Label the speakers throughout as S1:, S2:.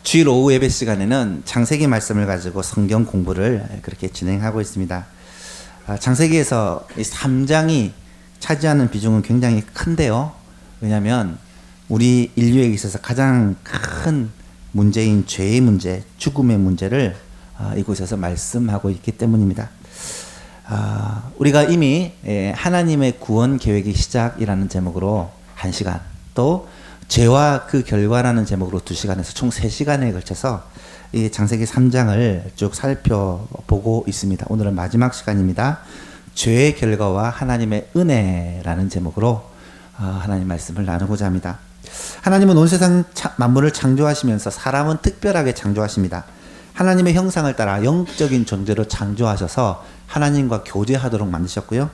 S1: 주일 오후 예배 시간에는 창세기 말씀을 가지고 성경 공부를 그렇게 진행하고 있습니다. 창세기에서 이 3장이 차지하는 비중은 굉장히 큰데요. 왜냐하면 우리 인류에 있어서 가장 큰 문제인 죄의 문제, 죽음의 문제를 이곳에서 말씀하고 있기 때문입니다. 우리가 이미 하나님의 구원 계획의 시작이라는 제목으로 1시간, 또 죄와 그 결과라는 제목으로 2시간에서 총 3시간에 걸쳐서 이 창세기 3장을 쭉 살펴보고 있습니다. 오늘은 마지막 시간입니다. 죄의 결과와 하나님의 은혜라는 제목으로 하나님 말씀을 나누고자 합니다. 하나님은 온 세상 만물을 창조하시면서 사람은 특별하게 창조하십니다. 하나님의 형상을 따라 영적인 존재로 창조하셔서 하나님과 교제하도록 만드셨고요.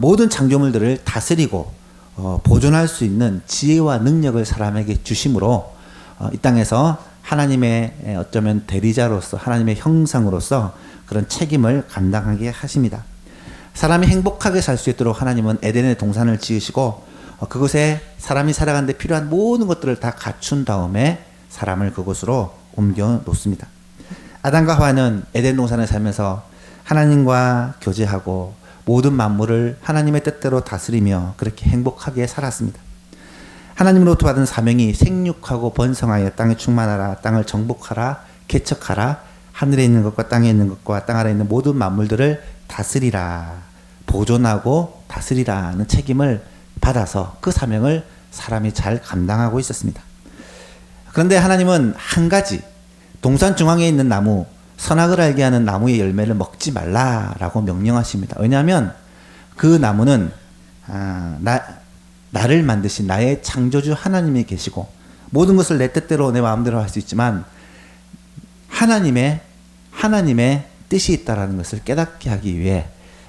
S1: 모든 창조물들을 다스리고 보존할 수 있는 지혜와 능력을 사람에게 주심으로 이 땅에서 하나님의 어쩌면 대리자로서 하나님의 형상으로서 그런 책임을 감당하게 하십니다. 사람이 행복하게 살 수 있도록 하나님은 에덴의 동산을 지으시고 그곳에 사람이 살아가는 데 필요한 모든 것들을 다 갖춘 다음에 사람을 그곳으로 옮겨 놓습니다. 아담과 하와는 에덴 동산에 살면서 하나님과 교제하고 모든 만물을 하나님의 뜻대로 다스리며 그렇게 행복하게 살았습니다. 하나님으로부터 받은 사명이 생육하고 번성하여 땅에 충만하라, 땅을 정복하라, 개척하라, 하늘에 있는 것과 땅에 있는 것과 땅 아래에 있는 모든 만물들을 다스리라, 보존하고 다스리라는 책임을 받아서 그 사명을 사람이 잘 감당하고 있었습니다. 그런데 하나님은 한 가지, 동산 중앙에 있는 나무, 선악을 알게 하는 나무의 열매를 먹지 말라라고 명령하십니다. 왜냐하면 그 나무는 나를 만드신 나의 창조주 하나님이 계시고 모든 것을 내 뜻대로 내 마음대로 할 수 있지만 하나님의 뜻이 있다라는 것을 깨닫게 하기 위해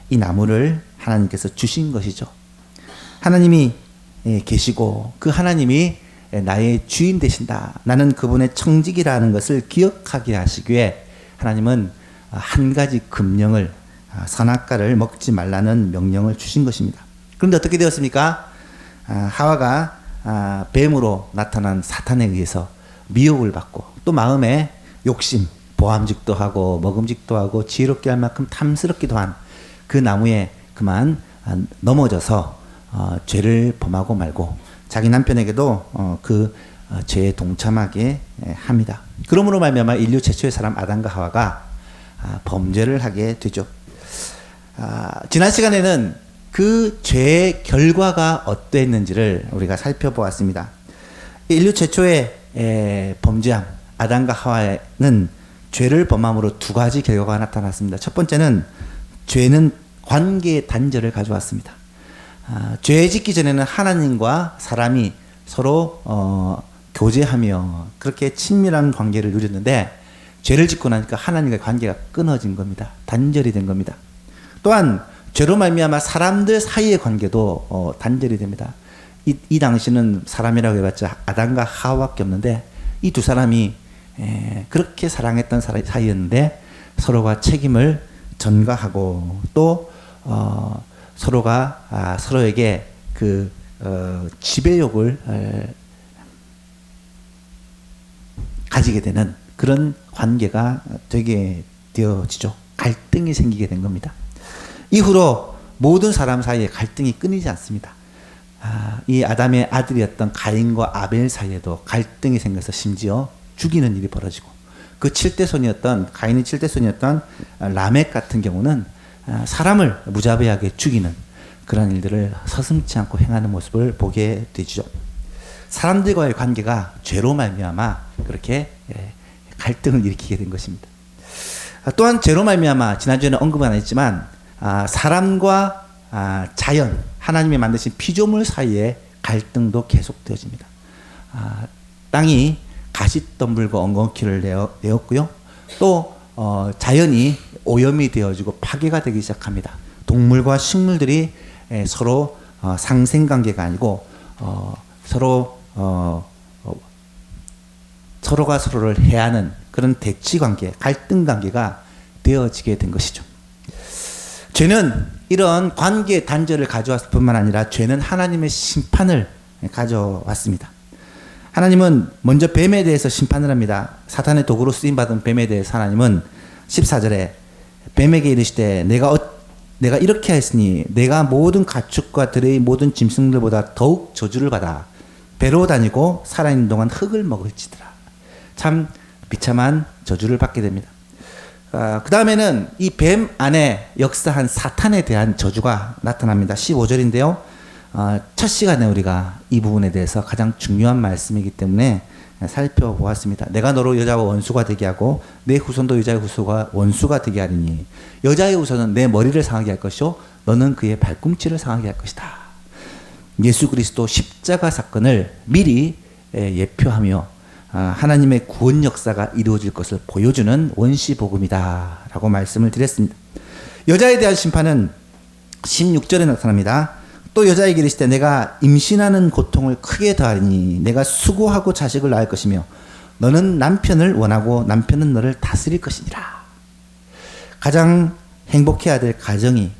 S1: 이 나무를 하나님께서 주신 것이죠. 하나님이 계시고 그 하나님이 나의 주인 되신다. 나는 그분의 청직이라는 것을 기억하게 하시기 위해 하나님은 한 가지 금령을, 선악과를 먹지 말라는 명령을 주신 것입니다. 그런데 어떻게 되었습니까? 하와가 뱀으로 나타난 사탄에 의해서 미혹을 받고 또 마음에 욕심, 보암직도 하고 먹음직도 하고 지혜롭게 할 만큼 탐스럽기도 한 그 나무에 그만 넘어져서 죄를 범하고 말고 자기 남편에게도 그 죄에 동참하게 합니다. 그러므로 말미암아 인류 최초의 사람 아담과 하와가 범죄를 하게 되죠. 지난 시간에는 그 죄의 결과가 어땠는지를 우리가 살펴보았습니다. 인류 최초의 범죄함 아담과 하와는 죄를 범함으로 2가지 결과가 나타났습니다. 첫 번째는 죄는 관계의 단절을 가져왔습니다. 죄 짓기 전에는 하나님과 사람이 서로 교제하며 그렇게 친밀한 관계를 누렸는데 죄를 짓고 나니까 하나님과의 관계가 끊어진 겁니다. 단절이 된 겁니다. 또한 죄로 말미암아 사람들 사이의 관계도 단절이 됩니다. 이 당시는 사람이라고 해봤자 아담과 하와밖에 없는데 이 2사람이 그렇게 사랑했던 사이였는데 서로가 책임을 전가하고 또 서로가 서로에게 그 지배욕을 가지게 되는 그런 관계가 되게 되어지죠. 갈등이 생기게 된 겁니다. 이후로 모든 사람 사이에 갈등이 끊이지 않습니다. 이 아담의 아들이었던 가인과 아벨 사이에도 갈등이 생겨서 심지어 죽이는 일이 벌어지고 그 7대손이었던 가인의 7대손이었던 라멕 같은 경우는 사람을 무자비하게 죽이는 그런 일들을 서슴지 않고 행하는 모습을 보게 되죠. 사람들과의 관계가 죄로 말미암아 그렇게 갈등을 일으키게 된 것입니다. 또한 죄로 말미암아 지난주에는 언급은 안 했지만 사람과 자연, 하나님이 만드신 피조물 사이의 갈등도 계속되어집니다. 땅이 가시덤불과 엉겅퀴를 내었고요. 또 자연이 오염이 되어지고 파괴가 되기 시작합니다. 동물과 식물들이 서로 상생관계가 아니고 서로가 서로를 해하는 그런 대치관계, 갈등관계가 되어지게 된 것이죠. 죄는 이런 관계 단절을 가져왔을 뿐만 아니라 죄는 하나님의 심판을 가져왔습니다. 하나님은 먼저 뱀에 대해서 심판을 합니다. 사탄의 도구로 쓰임받은 뱀에 대해서 하나님은 14절에 뱀에게 이르시되 내가 이렇게 하였으니 내가 모든 가축과 들의 모든 짐승들보다 더욱 저주를 받아 배로 다니고 살아있는 동안 흙을 먹을지더라. 참 비참한 저주를 받게 됩니다. 그 다음에는 이 뱀 안에 역사한 사탄에 대한 저주가 나타납니다. 15절인데요. 첫 시간에 우리가 이 부분에 대해서 가장 중요한 말씀이기 때문에 살펴보았습니다. 내가 너로 여자와 원수가 되게 하고 내 후손도 여자의 후손과 원수가 되게 하리니 여자의 후손은 내 머리를 상하게 할 것이요 너는 그의 발꿈치를 상하게 할 것이다. 예수 그리스도 십자가 사건을 미리 예표하며 하나님의 구원 역사가 이루어질 것을 보여주는 원시복음이다 라고 말씀을 드렸습니다. 여자에 대한 심판은 16절에 나타납니다. 또 여자에게 이르시되 내가 임신하는 고통을 크게 더하리니 내가 수고하고 자식을 낳을 것이며 너는 남편을 원하고 남편은 너를 다스릴 것이니라. 가장 행복해야 될 가정이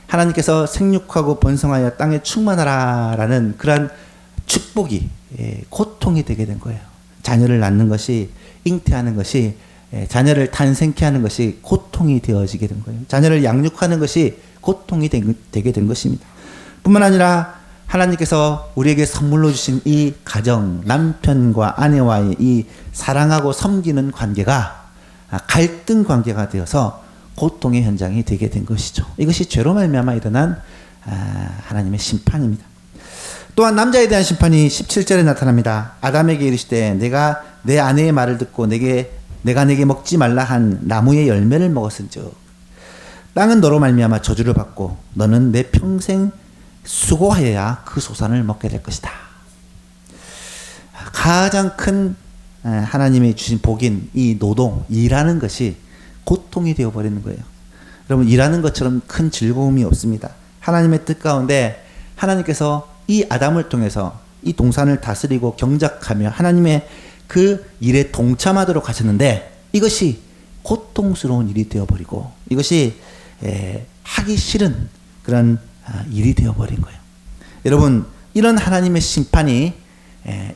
S1: 하나님께서 생육하고 번성하여 땅에 충만하라 라는 그러한 축복이 고통이 되게 된 거예요. 자녀를 낳는 것이, 잉태하는 것이, 자녀를 탄생케 하는 것이 고통이 되어지게 된 거예요. 자녀를 양육하는 것이 고통이 되게 된 것입니다. 뿐만 아니라 하나님께서 우리에게 선물로 주신 이 가정, 남편과 아내와의 이 사랑하고 섬기는 관계가 갈등 관계가 되어서 고통의 현장이 되게 된 것이죠. 이것이 죄로 말미암아 일어난 하나님의 심판입니다. 또한 남자에 대한 심판이 17절에 나타납니다. 아담에게 이르시되 내가 내 아내의 말을 듣고 내가 내게 먹지 말라 한 나무의 열매를 먹었은즉 땅은 너로 말미암아 저주를 받고 너는 내 평생 수고하여야 그 소산을 먹게 될 것이다. 가장 큰 하나님이 주신 복인 이 노동, 일하는 것이 고통이 되어버리는 거예요. 여러분 일하는 것처럼 큰 즐거움이 없습니다. 하나님의 뜻 가운데 하나님께서 이 아담을 통해서 이 동산을 다스리고 경작하며 하나님의 그 일에 동참하도록 하셨는데 이것이 고통스러운 일이 되어버리고 이것이 하기 싫은 그런 일이 되어버린 거예요. 여러분 이런 하나님의 심판이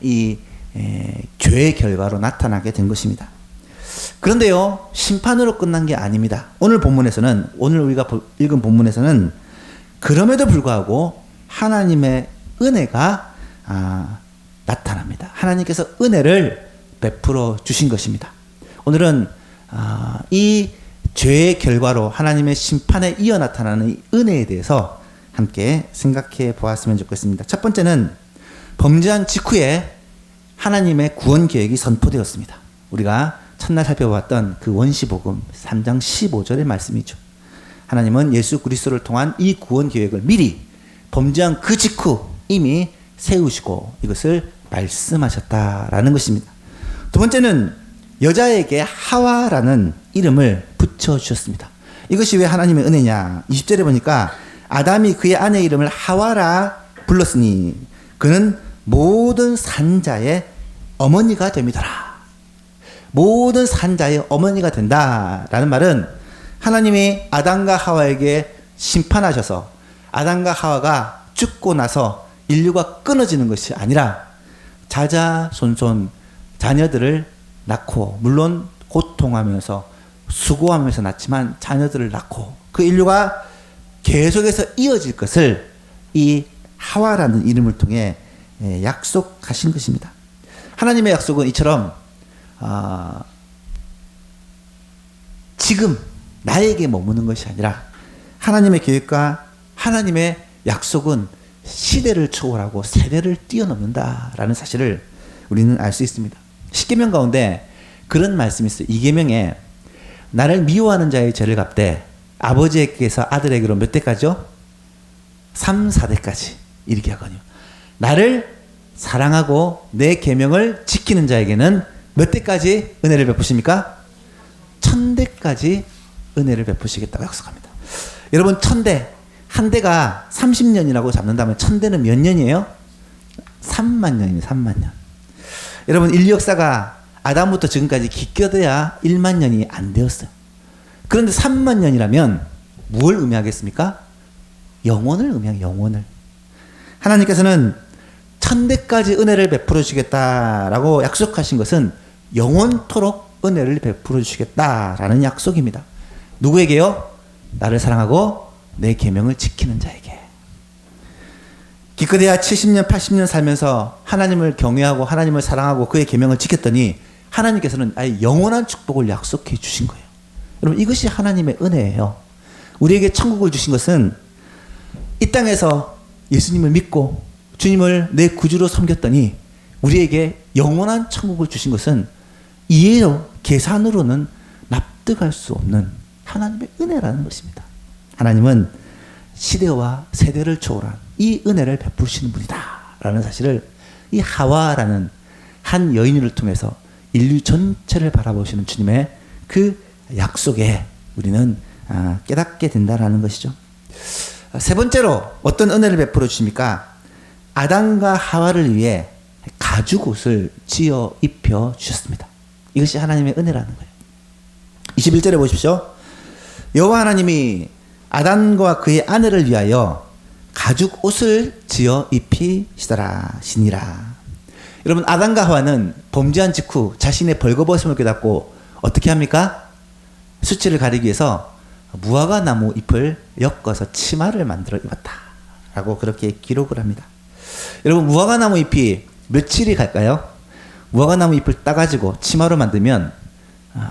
S1: 이 죄의 결과로 나타나게 된 것입니다. 그런데요 심판으로 끝난 게 아닙니다. 오늘 우리가 읽은 본문에서는 그럼에도 불구하고 하나님의 은혜가 나타납니다. 하나님께서 은혜를 베풀어 주신 것입니다. 오늘은 이 죄의 결과로 하나님의 심판에 이어 나타나는 이 은혜에 대해서 함께 생각해 보았으면 좋겠습니다. 첫 번째는 범죄한 직후에 하나님의 구원 계획이 선포되었습니다. 우리가 첫날 살펴봤던 그 원시복음 3장 15절의 말씀이죠. 하나님은 예수 그리스도를 통한 이 구원 계획을 미리 범죄한 그 직후 이미 세우시고 이것을 말씀하셨다라는 것입니다. 두 번째는 여자에게 하와라는 이름을 붙여주셨습니다. 이것이 왜 하나님의 은혜냐? 20절에 보니까 아담이 그의 아내의 이름을 하와라 불렀으니 그는 모든 산자의 어머니가 됩니다라. 모든 산자의 어머니가 된다라는 말은 하나님이 아담과 하와에게 심판하셔서 아담과 하와가 죽고 나서 인류가 끊어지는 것이 아니라 자자손손 자녀들을 낳고 물론 고통하면서 수고하면서 낳지만 자녀들을 낳고 그 인류가 계속해서 이어질 것을 이 하와라는 이름을 통해 약속하신 것입니다. 하나님의 약속은 이처럼 지금 나에게 머무는 것이 아니라 하나님의 계획과 하나님의 약속은 시대를 초월하고 세대를 뛰어넘는다라는 사실을 우리는 알 수 있습니다. 십계명 가운데 그런 말씀이 있어요. 이계명에 나를 미워하는 자의 죄를 갚되 아버지에게서 아들에게로 몇 대까지요? 3, 4대까지 이르게 하거니와 나를 사랑하고 내 계명을 지키는 자에게는 몇 대까지 은혜를 베푸십니까? 1000대까지 은혜를 베푸시겠다고 약속합니다. 여러분 1000대 한 대가 30년이라고 잡는다면 1000대는 몇 년이에요? 3만 년입니다. 3만 년. 여러분 인류 역사가 아담부터 지금까지 기껏해야 1만 년이 안 되었어요. 그런데 3만 년이라면 무엇을 의미하겠습니까? 영원을 의미하는 영원을. 하나님께서는 천대까지 은혜를 베풀어 주시겠다라고 약속하신 것은 영원토록 은혜를 베풀어 주시겠다라는 약속입니다. 누구에게요? 나를 사랑하고 내 계명을 지키는 자에게. 기껏해야 70년 80년 살면서 하나님을 경외하고 하나님을 사랑하고 그의 계명을 지켰더니 하나님께서는 아예 영원한 축복을 약속해 주신 거예요. 여러분, 이것이 하나님의 은혜예요. 우리에게 천국을 주신 것은 이 땅에서 예수님을 믿고 주님을 내 구주로 섬겼더니 우리에게 영원한 천국을 주신 것은 이해로 계산으로는 납득할 수 없는 하나님의 은혜라는 것입니다. 하나님은 시대와 세대를 초월한 이 은혜를 베푸시는 분이다 라는 사실을 이 하와라는 한 여인을 통해서 인류 전체를 바라보시는 주님의 그 약속에 우리는 깨닫게 된다라는 것이죠. 세 번째로 어떤 은혜를 베풀어 주십니까? 아담과 하와를 위해 가죽옷을 지어 입혀 주셨습니다. 이것이 하나님의 은혜라는 거예요. 21절에 보십시오. 여호와 하나님이 아담과 그의 아내를 위하여 가죽옷을 지어 입히시더라 시니라. 여러분, 아담과 하와는 범죄한 직후 자신의 벌거벗음을 깨닫고 어떻게 합니까? 수치를 가리기 위해서 무화과 나무 잎을 엮어서 치마를 만들어 입었다 라고 그렇게 기록을 합니다. 여러분, 무화과 나무 잎이 며칠이 갈까요? 무화과 나무 잎을 따가지고 치마로 만들면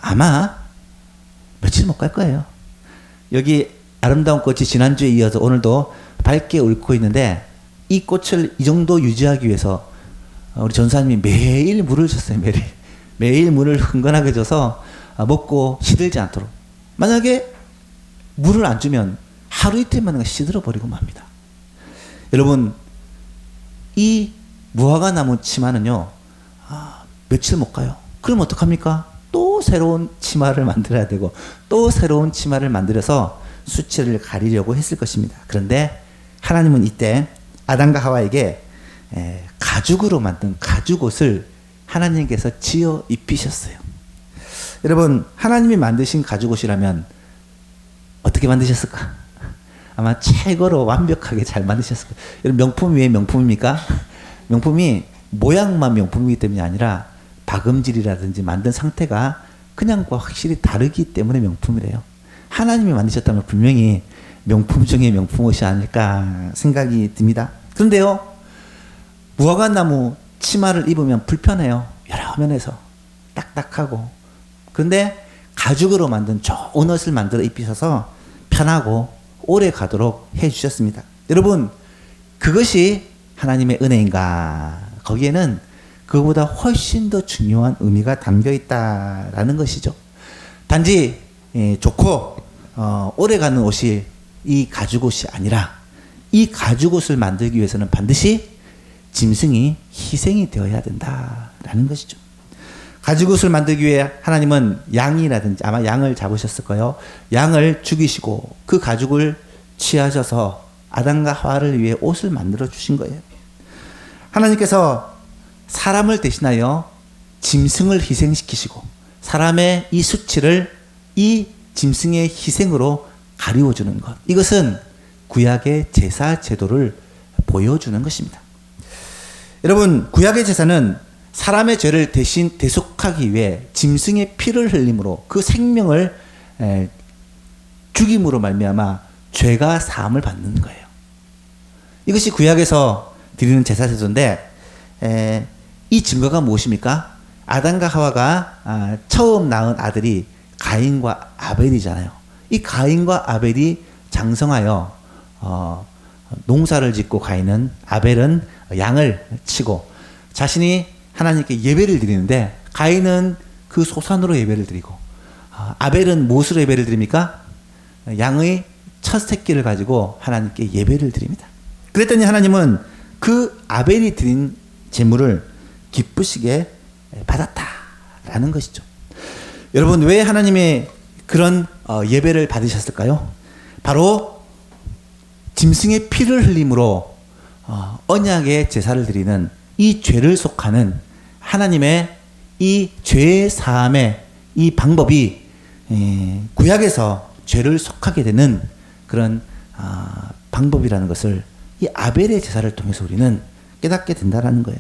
S1: 아마 며칠 못 갈 거예요. 여기 아름다운 꽃이 지난주에 이어서 오늘도 밝게 울고 있는데 이 꽃을 이 정도 유지하기 위해서 우리 전사님이 매일 물을 줬어요. 매일 물을 흥건하게 줘서 먹고 시들지 않도록. 만약에 물을 안 주면 하루 이틀만 시들어 버리고 맙니다. 여러분, 이 무화과 나무 치마는요, 며칠 못 가요. 그럼 어떡합니까? 또 새로운 치마를 만들어야 되고 또 새로운 치마를 만들어서 수치를 가리려고 했을 것입니다. 그런데 하나님은 이때 아담과 하와에게 가죽으로 만든 가죽옷을 하나님께서 지어 입히셨어요. 여러분, 하나님이 만드신 가죽옷이라면 어떻게 만드셨을까? 아마 최고로 완벽하게 잘 만드셨을 거예요. 여러분, 명품 위에 명품입니까? 명품이 모양만 명품이기 때문이 아니라 박음질이라든지 만든 상태가 그냥과 확실히 다르기 때문에 명품이래요. 하나님이 만드셨다면 분명히 명품 중에 명품 옷이 아닐까 생각이 듭니다. 그런데요, 무화과 나무 치마를 입으면 불편해요. 여러 면에서 딱딱하고. 그런데 가죽으로 만든 좋은 옷을 만들어 입히셔서 편하고 오래 가도록 해주셨습니다. 여러분, 그것이 하나님의 은혜인가? 거기에는 그보다 훨씬 더 중요한 의미가 담겨 있다라는 것이죠. 단지 좋고 오래가는 옷이 이 가죽옷이 아니라 이 가죽옷을 만들기 위해서는 반드시 짐승이 희생이 되어야 된다라는 것이죠. 가죽옷을 만들기 위해 하나님은 양이라든지 아마 양을 잡으셨을 거예요. 양을 죽이시고 그 가죽을 취하셔서 아담과 하와를 위해 옷을 만들어 주신 거예요. 하나님께서 사람을 대신하여 짐승을 희생시키시고 사람의 이 수치를 이 짐승의 희생으로 가리워주는 것. 이것은 구약의 제사 제도를 보여주는 것입니다. 여러분, 구약의 제사는 사람의 죄를 대신 대속하기 위해 짐승의 피를 흘림으로 그 생명을 죽임으로 말미암아 죄가 사함을 받는 거예요. 이것이 구약에서 드리는 제사 제도인데 이 증거가 무엇입니까? 아담과 하와가 처음 낳은 아들이 가인과 아벨이잖아요. 이 가인과 아벨이 장성하여 농사를 짓고 가인은 아벨은 양을 치고 자신이 하나님께 예배를 드리는데 가인은 그 소산으로 예배를 드리고 아벨은 무엇으로 예배를 드립니까? 양의 첫 새끼를 가지고 하나님께 예배를 드립니다. 그랬더니 하나님은 그 아벨이 드린 제물을 기쁘시게 받았다라는 것이죠. 여러분, 왜 하나님의 그런 예배를 받으셨을까요? 바로 짐승의 피를 흘림으로 언약의 제사를 드리는 이 죄를 속하는 하나님의 이 죄의 사함의 이 방법이 구약에서 죄를 속하게 되는 그런 방법이라는 것을 이 아벨의 제사를 통해서 우리는 깨닫게 된다라는 거예요.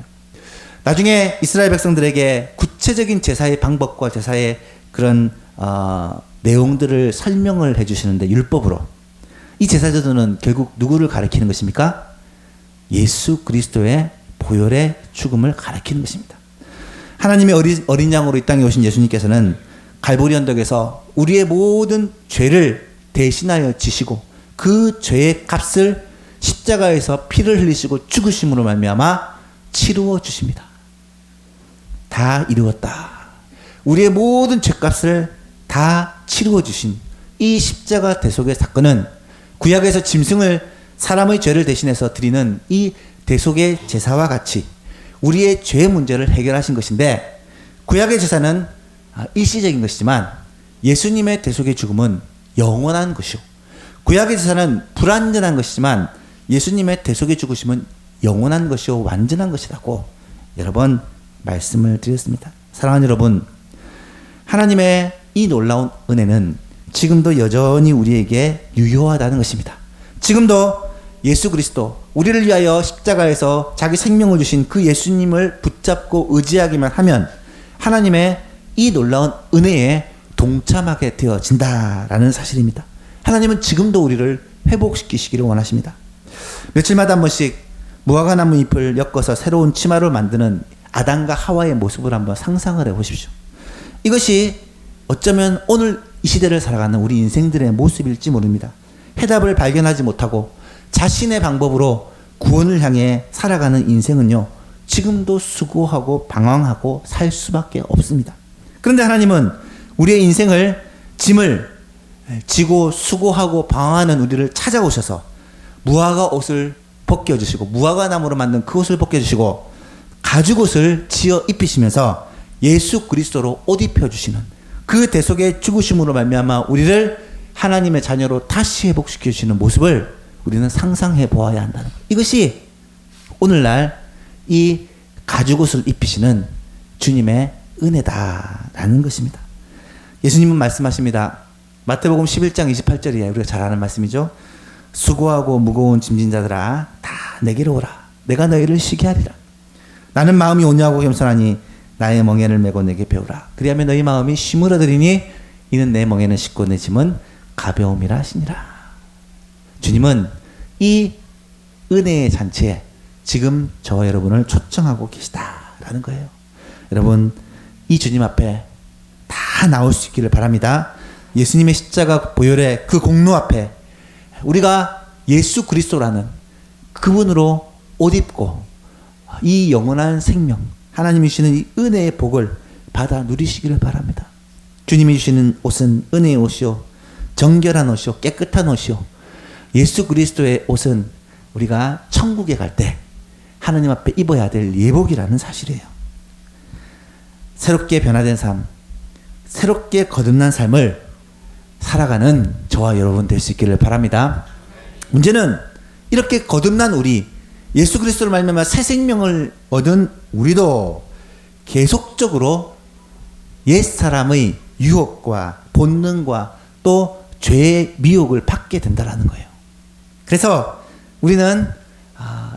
S1: 나중에 이스라엘 백성들에게 구체적인 제사의 방법과 제사의 그런 내용들을 설명을 해주시는데, 율법으로 이 제사제도는 결국 누구를 가리키는 것입니까? 예수 그리스도의 보혈의 죽음을 가리키는 것입니다. 하나님의 어린 양으로 이 땅에 오신 예수님께서는 갈보리 언덕에서 우리의 모든 죄를 대신하여 지시고 그 죄의 값을 십자가에서 피를 흘리시고 죽으심으로 말미암아 치루어 주십니다. 다 이루었다. 우리의 모든 죄값을 다 치루어 주신 이 십자가 대속의 사건은 구약에서 짐승을 사람의 죄를 대신해서 드리는 이 대속의 제사와 같이 우리의 죄 문제를 해결하신 것인데, 구약의 제사는 일시적인 것이지만 예수님의 대속의 죽음은 영원한 것이요, 구약의 제사는 불완전한 것이지만 예수님의 대속의 죽으심은 영원한 것이요 완전한 것이라고 여러 번 말씀을 드렸습니다. 사랑하는 여러분, 하나님의 이 놀라운 은혜는 지금도 여전히 우리에게 유효하다는 것입니다. 지금도 예수 그리스도, 우리를 위하여 십자가에서 자기 생명을 주신 그 예수님을 붙잡고 의지하기만 하면 하나님의 이 놀라운 은혜에 동참하게 되어진다라는 사실입니다. 하나님은 지금도 우리를 회복시키시기를 원하십니다. 며칠마다 한 번씩 무화과나무 잎을 엮어서 새로운 치마를 만드는 아담과 하와의 모습을 한번 상상을 해보십시오. 이것이 어쩌면 오늘 이 시대를 살아가는 우리 인생들의 모습일지 모릅니다. 해답을 발견하지 못하고 자신의 방법으로 구원을 향해 살아가는 인생은요, 지금도 수고하고 방황하고 살 수밖에 없습니다. 그런데 하나님은 우리의 인생을 짐을 지고 수고하고 방황하는 우리를 찾아오셔서 무화과 옷을 벗겨주시고, 무화과 나무로 만든 그 옷을 벗겨주시고 가죽 옷을 지어 입히시면서 예수 그리스도로 옷 입혀주시는 그 대속의 죽으심으로 말미암아 우리를 하나님의 자녀로 다시 회복시켜 주시는 모습을 우리는 상상해 보아야 한다는 것. 이것이 오늘날 이 가죽 옷을 입히시는 주님의 은혜다라는 것입니다. 예수님은 말씀하십니다. 마태복음 11장 28절이에요. 우리가 잘 아는 말씀이죠. 수고하고 무거운 짐진 자들아 다 내게로 오라. 내가 너희를 쉬게 하리라. 나는 마음이 온유하고 겸손하니 나의 멍에를 메고 내게 배우라. 그리하면 너희 마음이 쉼을 얻으리니 이는 내 멍에는 쉽고 내 짐은 가벼움이라 하시니라. 주님은 이 은혜의 잔치에 지금 저와 여러분을 초청하고 계시다라는 거예요. 여러분, 이 주님 앞에 다 나올 수 있기를 바랍니다. 예수님의 십자가 보혈의 그 공로 앞에 우리가 예수 그리스도라는 그분으로 옷 입고 이 영원한 생명, 하나님이 주시는 이 은혜의 복을 받아 누리시기를 바랍니다. 주님이 주시는 옷은 은혜의 옷이요, 정결한 옷이요, 깨끗한 옷이요, 예수 그리스도의 옷은 우리가 천국에 갈 때 하나님 앞에 입어야 될 예복이라는 사실이에요. 새롭게 변화된 삶, 새롭게 거듭난 삶을 살아가는 저와 여러분 될 수 있기를 바랍니다. 문제는 이렇게 거듭난 우리, 예수 그리스도를 말미암아 새 생명을 얻은 우리도 계속적으로 옛사람의 유혹과 본능과 또 죄의 미혹을 받게 된다는 거예요. 그래서 우리는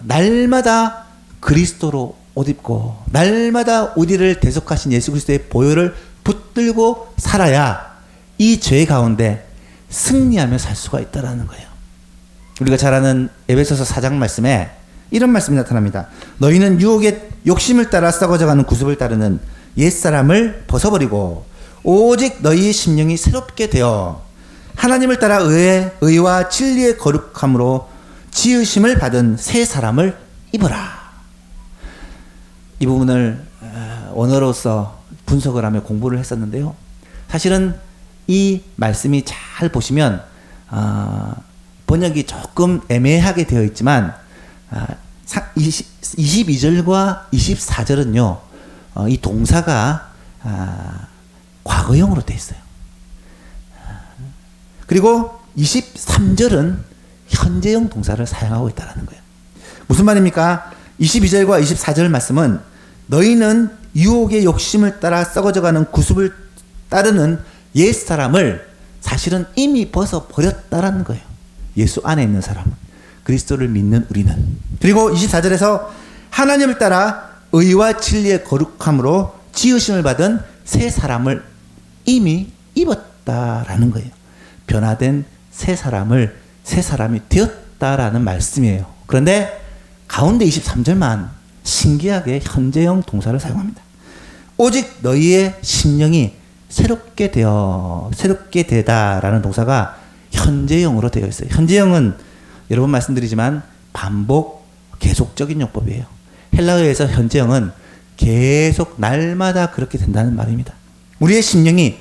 S1: 날마다 그리스도로 옷 입고 날마다 우리를 대속하신 예수 그리스도의 보혈을 붙들고 살아야 이 죄 가운데 승리하며 살 수가 있다는 거예요. 우리가 잘 아는 에베소서 4장 말씀에 이런 말씀이 나타납니다. 너희는 유혹의 욕심을 따라 썩어져가는 구습을 따르는 옛사람을 벗어버리고 오직 너희 심령이 새롭게 되어 하나님을 따라 의와 진리의 거룩함으로 지으심을 받은 새 사람을 입어라. 이 부분을 원어로서 분석을 하며 공부를 했었는데요. 사실은 이 말씀이 잘 보시면 번역이 조금 애매하게 되어 있지만 22절과 24절은요. 이 동사가 과거형으로 되어 있어요. 그리고 23절은 현재형 동사를 사용하고 있다는 거예요. 무슨 말입니까? 22절과 24절 말씀은 너희는 유혹의 욕심을 따라 썩어져가는 구습을 따르는 옛사람을 사실은 이미 벗어버렸다라는 거예요. 예수 안에 있는 사람은, 그리스도를 믿는 우리는. 그리고 24절에서 하나님을 따라 의와 진리의 거룩함으로 지으심을 받은 새 사람을 이미 입었다라는 거예요. 변화된 새 사람이 되었다라는 말씀이에요. 그런데 가운데 23절만 신기하게 현재형 동사를 사용합니다. 오직 너희의 심령이 새롭게 되다라는 동사가 현재형으로 되어 있어요. 현재형은 여러 번 말씀드리지만 반복, 계속적인 용법이에요. 헬라어에서 현재형은 계속 날마다 그렇게 된다는 말입니다. 우리의 심령이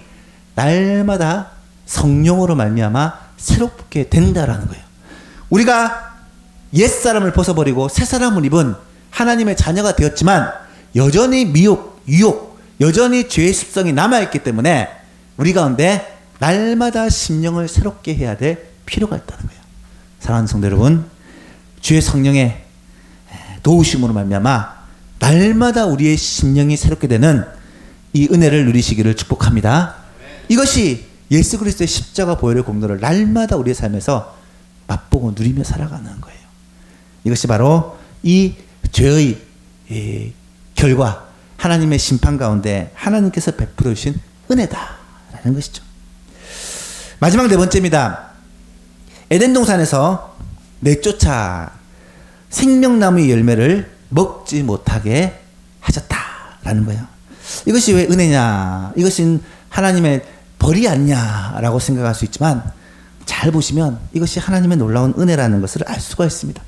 S1: 날마다 성령으로 말미암아 새롭게 된다라는 거예요. 우리가 옛사람을 벗어버리고 새사람을 입은 하나님의 자녀가 되었지만 여전히 미혹, 유혹, 여전히 죄의 습성이 남아있기 때문에 우리 가운데 날마다 심령을 새롭게 해야 될 필요가 있다는 거예요. 사랑하는 성도 여러분, 주의 성령의 도우심으로 말미암아 날마다 우리의 심령이 새롭게 되는 이 은혜를 누리시기를 축복합니다. 이것이 예수 그리스도의 십자가 보혈의 공로를 날마다 우리의 삶에서 맛보고 누리며 살아가는 거예요. 이것이 바로 이 죄의 결과, 하나님의 심판 가운데 하나님께서 베풀어 주신 은혜다라는 것이죠. 마지막 네 번째입니다. 에덴 동산에서 내쫓아 생명나무의 열매를 먹지 못하게 하셨다라는 거예요. 이것이 왜 은혜냐? 이것은 하나님의 벌이 아니냐라고 생각할 수 있지만 잘 보시면 이것이 하나님의 놀라운 은혜라는 것을 알 수가 있습니다.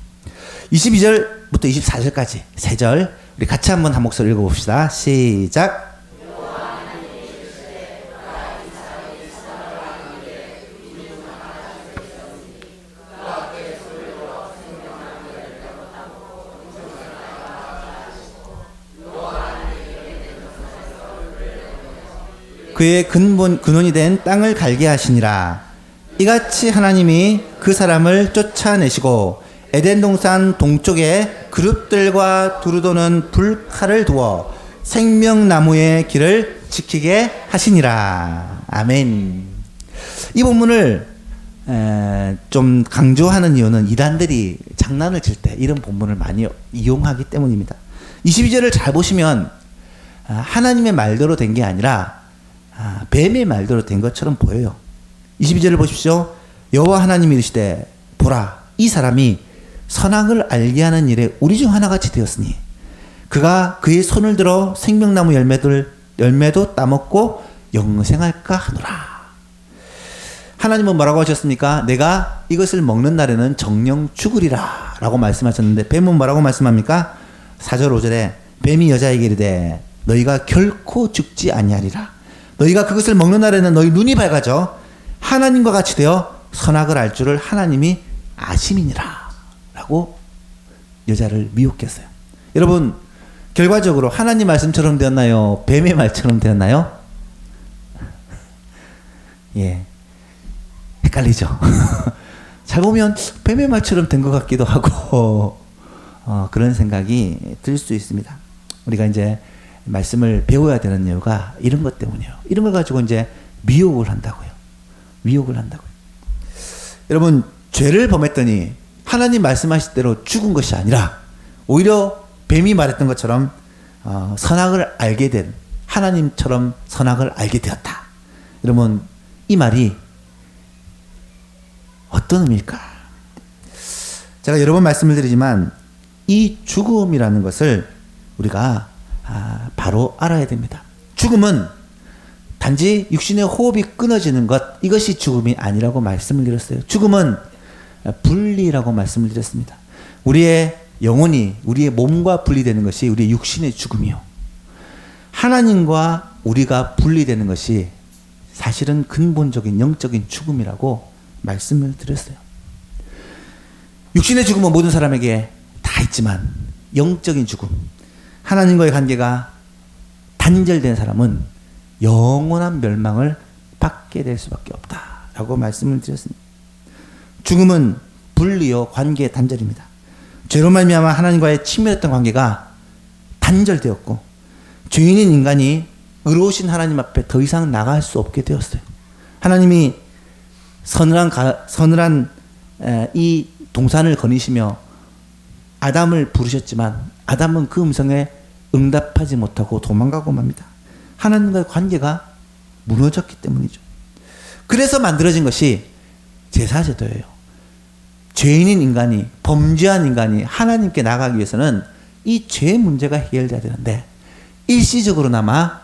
S1: 22절부터 24절까지 3절 우리 같이 한번 한 목소리 읽어봅시다. 시작. 그의 근원이 된 땅을 갈게 하시니라. 이같이 하나님이 그 사람을 쫓아내시고 에덴 동산 동쪽에 그룹들과 두루도는 불칼을 두어 생명나무의 길을 지키게 하시니라. 아멘. 이 본문을 좀 강조하는 이유는 이단들이 장난을 칠 때 이런 본문을 많이 이용하기 때문입니다. 22절을 잘 보시면 하나님의 말대로 된 게 아니라 뱀의 말대로 된 것처럼 보여요. 22절을 보십시오. 여호와 하나님이 이르시되 보라, 이 사람이 선악을 알게 하는 일에 우리 중 하나같이 되었으니 그가 그의 손을 들어 생명나무 열매도 따먹고 영생할까 하노라. 하나님은 뭐라고 하셨습니까? 내가 이것을 먹는 날에는 정령 죽으리라 라고 말씀하셨는데 뱀은 뭐라고 말씀합니까? 4절 5절에 뱀이 여자에게 이르되 너희가 결코 죽지 아니하리라. 너희가 그것을 먹는 날에는 너희 눈이 밝아져 하나님과 같이 되어 선악을 알 줄을 하나님이 아심이니라 라고 여자를 미혹했어요. 여러분, 결과적으로 하나님 말씀처럼 되었나요? 뱀의 말처럼 되었나요? 예, 헷갈리죠. 잘 보면 뱀의 말처럼 된 것 같기도 하고 그런 생각이 들 수 있습니다. 우리가 이제 말씀을 배워야 되는 이유가 이런 것 때문이에요. 이런 걸 가지고 이제 미혹을 한다고요. 미혹을 한다고요. 여러분, 죄를 범했더니 하나님 말씀하실 대로 죽은 것이 아니라 오히려 뱀이 말했던 것처럼 선악을 알게 된, 하나님처럼 선악을 알게 되었다. 여러분, 이 말이 어떤 의미일까? 제가 여러 번 말씀을 드리지만 이 죽음이라는 것을 우리가 바로 알아야 됩니다. 죽음은 단지 육신의 호흡이 끊어지는 것, 이것이 죽음이 아니라고 말씀을 드렸어요. 죽음은 분리라고 말씀을 드렸습니다. 우리의 영혼이 우리의 몸과 분리되는 것이 우리의 육신의 죽음이요. 하나님과 우리가 분리되는 것이 사실은 근본적인 영적인 죽음이라고 말씀을 드렸어요. 육신의 죽음은 모든 사람에게 다 있지만 영적인 죽음, 하나님과의 관계가 단절된 사람은 영원한 멸망을 받게 될 수밖에 없다라고 말씀을 드렸습니다. 죽음은 분리요, 관계의 단절입니다. 죄로 말미암아 하나님과의 친밀했던 관계가 단절되었고 죄인인 인간이 의로우신 하나님 앞에 더 이상 나갈 수 없게 되었어요. 하나님이 서늘한 이 동산을 거니시며 아담을 부르셨지만 아담은 그 음성에 응답하지 못하고 도망가고 맙니다. 하나님과의 관계가 무너졌기 때문이죠. 그래서 만들어진 것이 제사제도예요. 죄인인 인간이, 범죄한 인간이 하나님께 나가기 위해서는 이 죄 문제가 해결돼야 되는데 일시적으로나마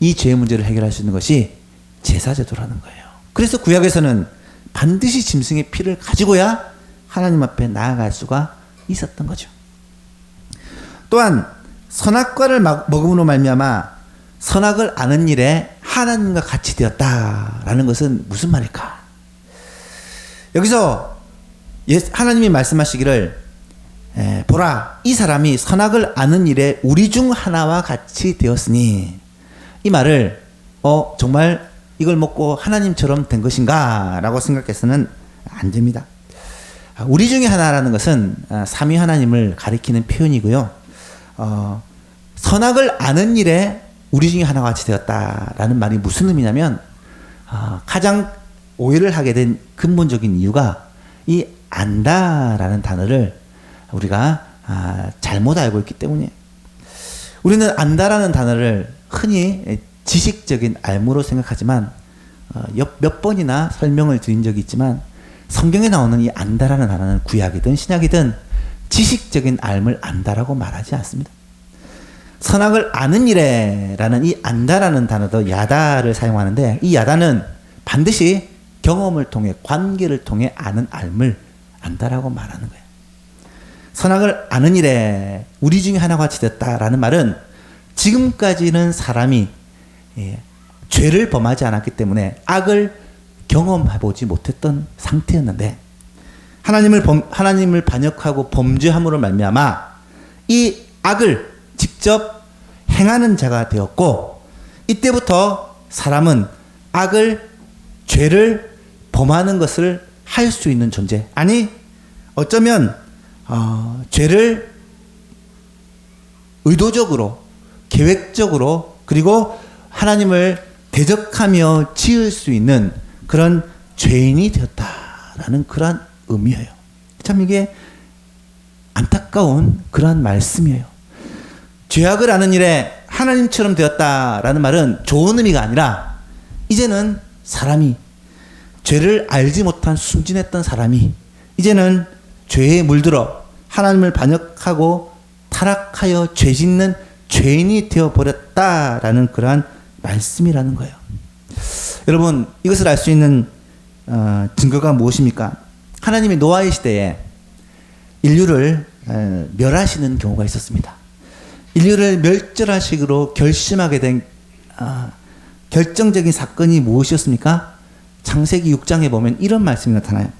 S1: 이 죄 문제를 해결할 수 있는 것이 제사제도라는 거예요. 그래서 구약에서는 반드시 짐승의 피를 가지고야 하나님 앞에 나아갈 수가 있었던 거죠. 또한 선악과를 먹음으로 말미암아 선악을 아는 일에 하나님과 같이 되었다라는 것은 무슨 말일까? 여기서 하나님이 말씀하시기를 보라, 이 사람이 선악을 아는 일에 우리 중 하나와 같이 되었으니, 이 말을 정말 이걸 먹고 하나님처럼 된 것인가 라고 생각해서는 안 됩니다. 우리 중에 하나라는 것은 삼위 하나님을 가리키는 표현이고요. 선악을 아는 일에 우리 중에 하나와 같이 되었다라는 말이 무슨 의미냐면 가장 오해를 하게 된 근본적인 이유가 이 안다라는 단어를 우리가 잘못 알고 있기 때문이에요. 우리는 안다라는 단어를 흔히 지식적인 알무로 생각하지만 몇 번이나 설명을 드린 적이 있지만 성경에 나오는 이 안다라는 단어는 구약이든 신약이든 지식적인 알을 안다라고 말하지 않습니다. 선악을 아는 일에라는 이 안다라는 단어도 야다를 사용하는데, 이 야다는 반드시 경험을 통해, 관계를 통해 아는 알을 안다라고 말하는 거예요. 선악을 아는 일에 우리 중에 하나가 같이 됐다라는 말은 지금까지는 사람이 죄를 범하지 않았기 때문에 악을 경험해보지 못했던 상태였는데, 하나님을 반역하고 범죄함으로 말미암아 이 악을 직접 행하는 자가 되었고, 이때부터 사람은 악을, 죄를 범하는 것을 할 수 있는 존재, 아니 어쩌면 죄를 의도적으로, 계획적으로, 그리고 하나님을 대적하며 지을 수 있는 그런 죄인이 되었다라는 그러한 의미예요. 참 이게 안타까운 그러한 말씀이에요. 죄악을 아는 일에 하나님처럼 되었다라는 말은 좋은 의미가 아니라, 이제는 사람이, 죄를 알지 못한 순진했던 사람이 이제는 죄에 물들어 하나님을 반역하고 타락하여 죄 짓는 죄인이 되어버렸다라는 그러한 말씀이라는 거예요. 여러분, 이것을 알 수 있는 증거가 무엇입니까? 하나님이 노아의 시대에 인류를 멸하시는 경우가 있었습니다. 인류를 멸절하시기로 결심하게 된 결정적인 사건이 무엇이었습니까? 창세기 6장에 보면 이런 말씀이 나타나요.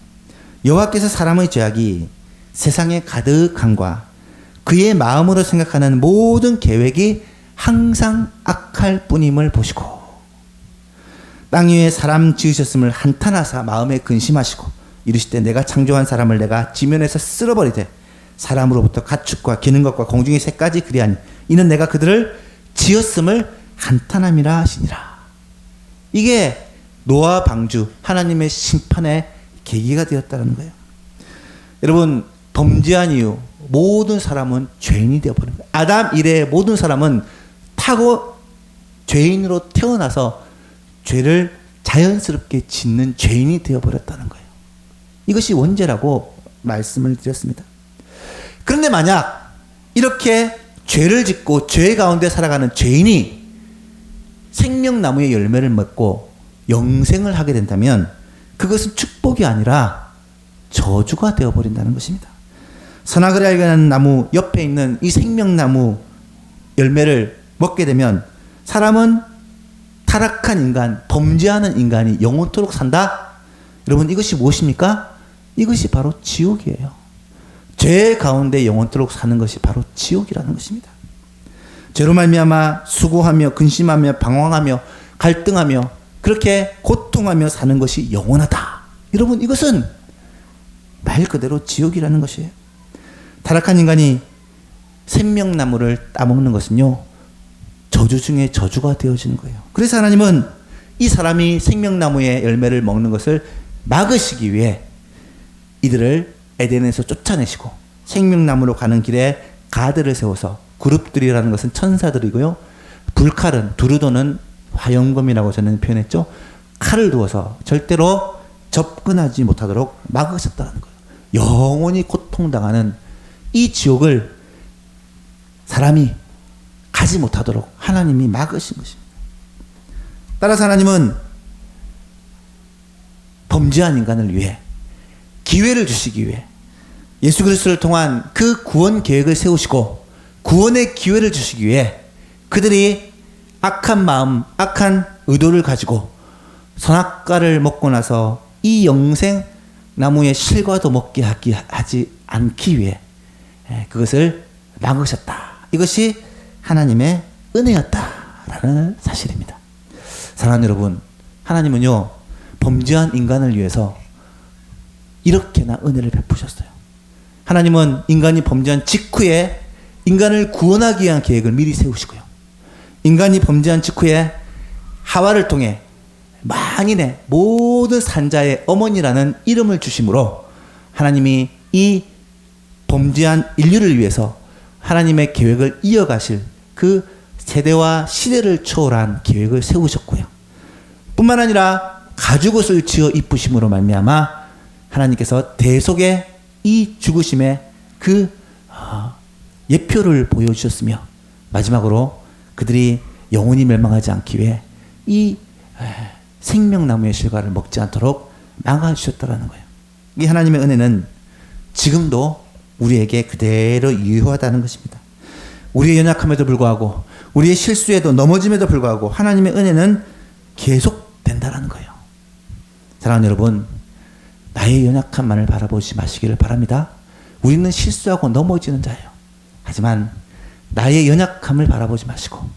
S1: 여호와께서 사람의 죄악이 세상에 가득함과 그의 마음으로 생각하는 모든 계획이 항상 악할 뿐임을 보시고 땅 위에 사람 지으셨음을 한탄하사 마음에 근심하시고 이르시되 내가 창조한 사람을 내가 지면에서 쓸어버리되 사람으로부터 가축과 기는 것과 공중의 새까지 그리하니 이는 내가 그들을 지었음을 한탄함이라 하시니라. 이게 노아 방주, 하나님의 심판의 계기가 되었다는 거예요. 여러분, 범죄한 이후 모든 사람은 죄인이 되어버린 거예요. 아담 이래의 모든 사람은 타고 죄인으로 태어나서 죄를 자연스럽게 짓는 죄인이 되어버렸다는 거예요. 이것이 원죄라고 말씀을 드렸습니다. 그런데 만약 이렇게 죄를 짓고 죄 가운데 살아가는 죄인이 생명나무의 열매를 맺고 영생을 하게 된다면 그것은 축복이 아니라 저주가 되어버린다는 것입니다. 선악을 알게 하는 나무 옆에 있는 이 생명나무 열매를 먹게 되면 사람은 타락한 인간, 범죄하는 인간이 영원토록 산다? 여러분, 이것이 무엇입니까? 이것이 바로 지옥이에요. 죄 가운데 영원토록 사는 것이 바로 지옥이라는 것입니다. 죄로 말미암아 수고하며 근심하며 방황하며 갈등하며 그렇게 고통하며 사는 것이 영원하다. 여러분, 이것은 말 그대로 지옥이라는 것이에요. 타락한 인간이 생명나무를 따먹는 것은요, 저주 중에 저주가 되어지는 거예요. 그래서 하나님은 이 사람이 생명나무의 열매를 먹는 것을 막으시기 위해 이들을 에덴에서 쫓아내시고 생명나무로 가는 길에 가드를 세워서, 그룹들이라는 것은 천사들이고요, 불칼은, 두루도는 화영검이라고 저는 표현했죠. 칼을 두어서 절대로 접근하지 못하도록 막으셨다는 거예요. 영원히 고통당하는 이 지옥을 사람이 가지 못하도록 하나님이 막으신 것입니다. 따라서 하나님은 범죄한 인간을 위해 기회를 주시기 위해 예수 그리스도를 통한 그 구원 계획을 세우시고 구원의 기회를 주시기 위해 그들이 악한 마음, 악한 의도를 가지고 선악과를 먹고 나서 이 영생 나무의 실과도 먹게 하지 않기 위해 그것을 막으셨다. 이것이 하나님의 은혜였다라는 사실입니다. 사랑하는 여러분, 하나님은요, 범죄한 인간을 위해서 이렇게나 은혜를 베푸셨어요. 하나님은 인간이 범죄한 직후에 인간을 구원하기 위한 계획을 미리 세우시고요, 인간이 범죄한 직후에 하와를 통해 만인의 모든 산자의 어머니라는 이름을 주심으로 하나님이 이 범죄한 인류를 위해서 하나님의 계획을 이어가실 그 세대와 시대를 초월한 계획을 세우셨고요, 뿐만 아니라 가죽옷을 지어 입으심으로 말미암아 하나님께서 대속의 이 죽으심의 그 예표를 보여주셨으며, 마지막으로 그들이 영원히 멸망하지 않기 위해 이 생명나무의 실과를 먹지 않도록 막아주셨다는 거예요. 이 하나님의 은혜는 지금도 우리에게 그대로 유효하다는 것입니다. 우리의 연약함에도 불구하고, 우리의 실수에도 넘어짐에도 불구하고 하나님의 은혜는 계속된다는 거예요. 사랑하는 여러분, 나의 연약함만을 바라보지 마시기를 바랍니다. 우리는 실수하고 넘어지는 자예요. 하지만 나의 연약함을 바라보지 마시고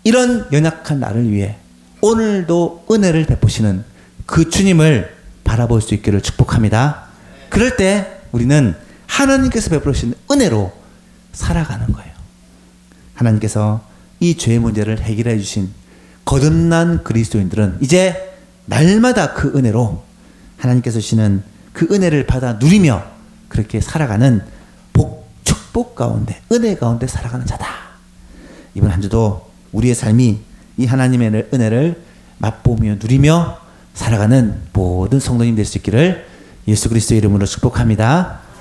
S1: 이런 연약한 나를 위해 오늘도 은혜를 베푸시는 그 주님을 바라볼 수 있기를 축복합니다. 그럴 때 우리는 하나님께서 베푸시는 은혜로 살아가는 거예요. 하나님께서 이 죄의 문제를 해결해 주신 거듭난 그리스도인들은 이제 날마다 그 은혜로 하나님께서 주시는 그 은혜를 받아 누리며 그렇게 살아가는 축복 가운데, 은혜 가운데 살아가는 자다. 이번 한 주도 우리의 삶이 이 하나님의 은혜를 맛보며 누리며 살아가는 모든 성도님 될 수 있기를 예수 그리스도의 이름으로 축복합니다.